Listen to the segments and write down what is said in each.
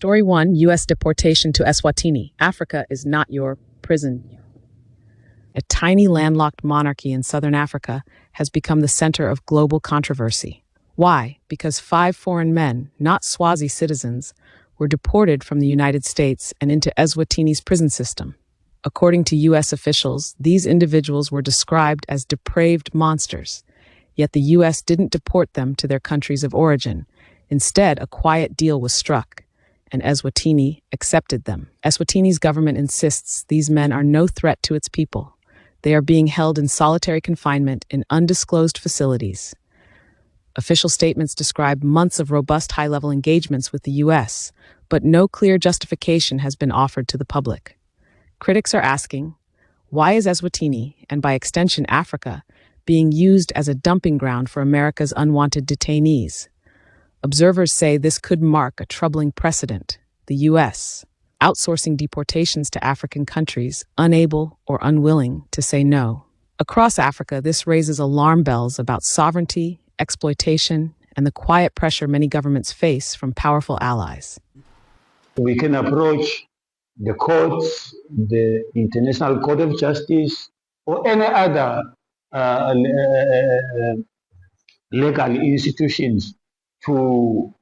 Story 1, U.S. deportation to Eswatini. Africa is not your prison. A tiny landlocked monarchy in southern Africa has become the center of global controversy. Why? Because 5 foreign men, not Swazi citizens, were deported from the United States and into Eswatini's prison system. According to U.S. officials, these individuals were described as depraved monsters, yet the U.S. didn't deport them to their countries of origin. Instead, a quiet deal was struck, and Eswatini accepted them. Eswatini's government insists these men are no threat to its people. They are being held in solitary confinement in undisclosed facilities. Official statements describe months of robust high-level engagements with the U.S., but no clear justification has been offered to the public. Critics are asking, why is Eswatini, and by extension Africa, being used as a dumping ground for America's unwanted detainees? Observers say this could mark a troubling precedent. The U.S. outsourcing deportations to African countries, unable or unwilling to say no. Across Africa, this raises alarm bells about sovereignty, exploitation, and the quiet pressure many governments face from powerful allies. We can approach the courts, the International Court of Justice, or any other legal institutions to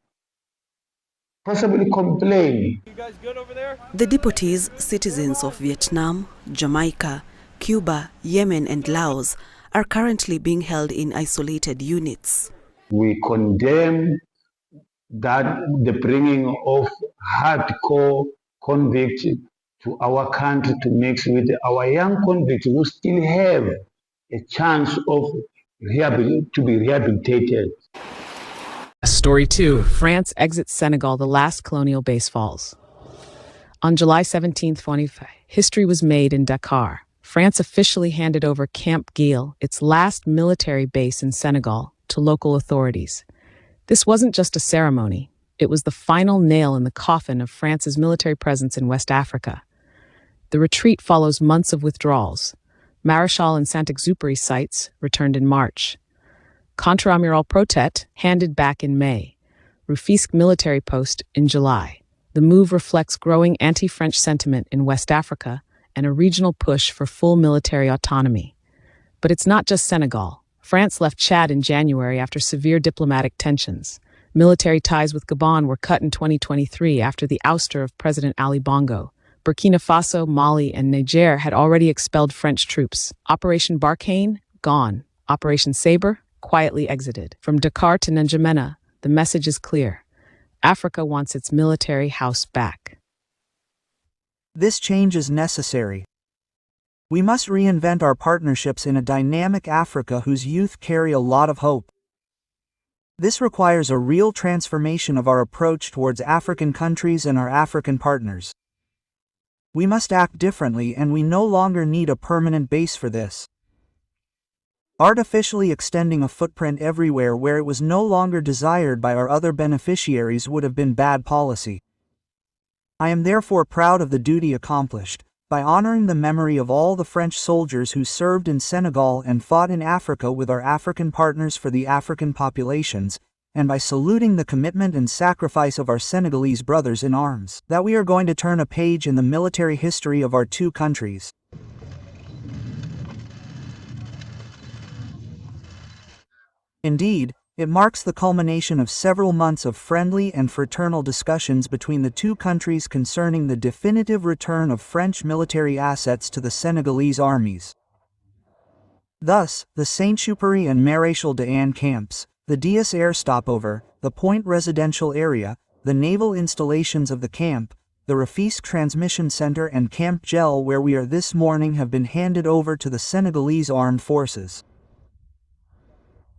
possibly complain. You guys good over there? The deportees, citizens of Vietnam, Jamaica, Cuba, Yemen, and Laos, are currently being held in isolated units. We condemn that the bringing of hardcore convicts to our country to mix with our young convicts who still have a chance of to be rehabilitated. Story 2, France exits Senegal, the last colonial base falls. On July 17, 2025, history was made in Dakar. France officially handed over Camp Gile, its last military base in Senegal, to local authorities. This wasn't just a ceremony. It was the final nail in the coffin of France's military presence in West Africa. The retreat follows months of withdrawals. Maréchal and Saint-Exupéry sites returned in March. Contre-Amiral Protet handed back in May. Rufisque military post in July. The move reflects growing anti-French sentiment in West Africa and a regional push for full military autonomy. But it's not just Senegal. France left Chad in January after severe diplomatic tensions. Military ties with Gabon were cut in 2023 after the ouster of President Ali Bongo. Burkina Faso, Mali, and Niger had already expelled French troops. Operation Barkhane, gone. Operation Sabre, quietly exited. From Dakar to N'Djamena, the message is clear. Africa wants its military house back. This change is necessary. We must reinvent our partnerships in a dynamic Africa whose youth carry a lot of hope. This requires a real transformation of our approach towards African countries and our African partners. We must act differently, and we no longer need a permanent base for this. Artificially extending a footprint everywhere where it was no longer desired by our other beneficiaries would have been bad policy. I am therefore proud of the duty accomplished, by honoring the memory of all the French soldiers who served in Senegal and fought in Africa with our African partners for the African populations, and by saluting the commitment and sacrifice of our Senegalese brothers in arms, that we are going to turn a page in the military history of our two countries. Indeed, it marks the culmination of several months of friendly and fraternal discussions between the two countries concerning the definitive return of French military assets to the Senegalese armies. Thus, the Saint-Exupéry and Maréchal d'Anne camps, the Dias air stopover, the Point residential area, the naval installations of the camp, the Rufisque transmission center and Camp Gel where we are this morning have been handed over to the Senegalese armed forces.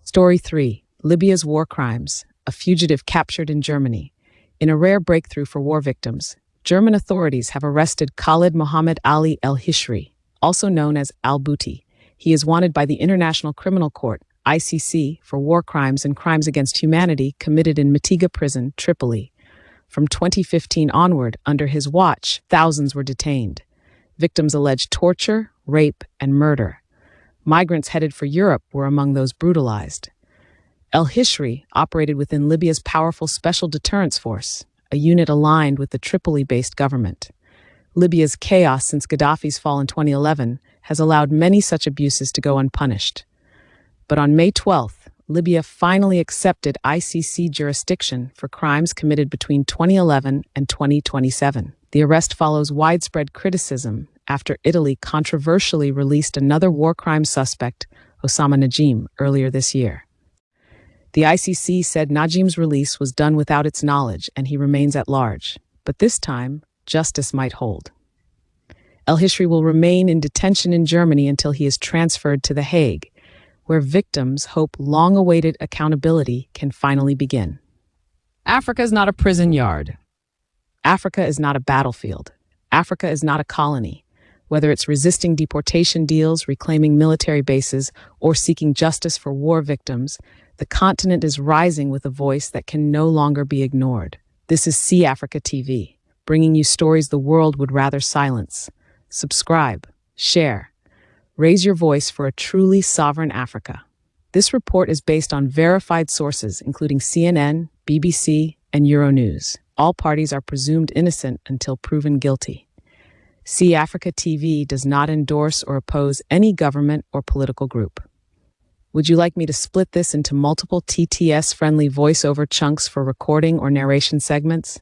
Story 3, Libya's war crimes, a fugitive captured in Germany. In a rare breakthrough for war victims, German authorities have arrested Khalid Mohammed Ali El-Hishri, also known as al-Bouti. He is wanted by the International Criminal Court, ICC, for war crimes and crimes against humanity committed in Mitiga prison, Tripoli. From 2015 onward, under his watch, thousands were detained. Victims alleged torture, rape, and murder. Migrants headed for Europe were among those brutalized. El-Hishri operated within Libya's powerful Special Deterrence Force, a unit aligned with the Tripoli-based government. Libya's chaos since Gaddafi's fall in 2011 has allowed many such abuses to go unpunished. But on May 12th, Libya finally accepted ICC jurisdiction for crimes committed between 2011 and 2027. The arrest follows widespread criticism after Italy controversially released another war crime suspect, Osama Najim, earlier this year. The ICC said Najim's release was done without its knowledge and he remains at large. But this time, justice might hold. El-Hishri will remain in detention in Germany until he is transferred to The Hague, where victims hope long-awaited accountability can finally begin. Africa is not a prison yard. Africa is not a battlefield. Africa is not a colony. Whether it's resisting deportation deals, reclaiming military bases, or seeking justice for war victims, the continent is rising with a voice that can no longer be ignored. This is See Africa TV, bringing you stories the world would rather silence. Subscribe, share, raise your voice for a truly sovereign Africa. This report is based on verified sources, including CNN, BBC, and Euronews. All parties are presumed innocent until proven guilty. See Africa TV does not endorse or oppose any government or political group. Would you like me to split this into multiple TTS-friendly voiceover chunks for recording or narration segments?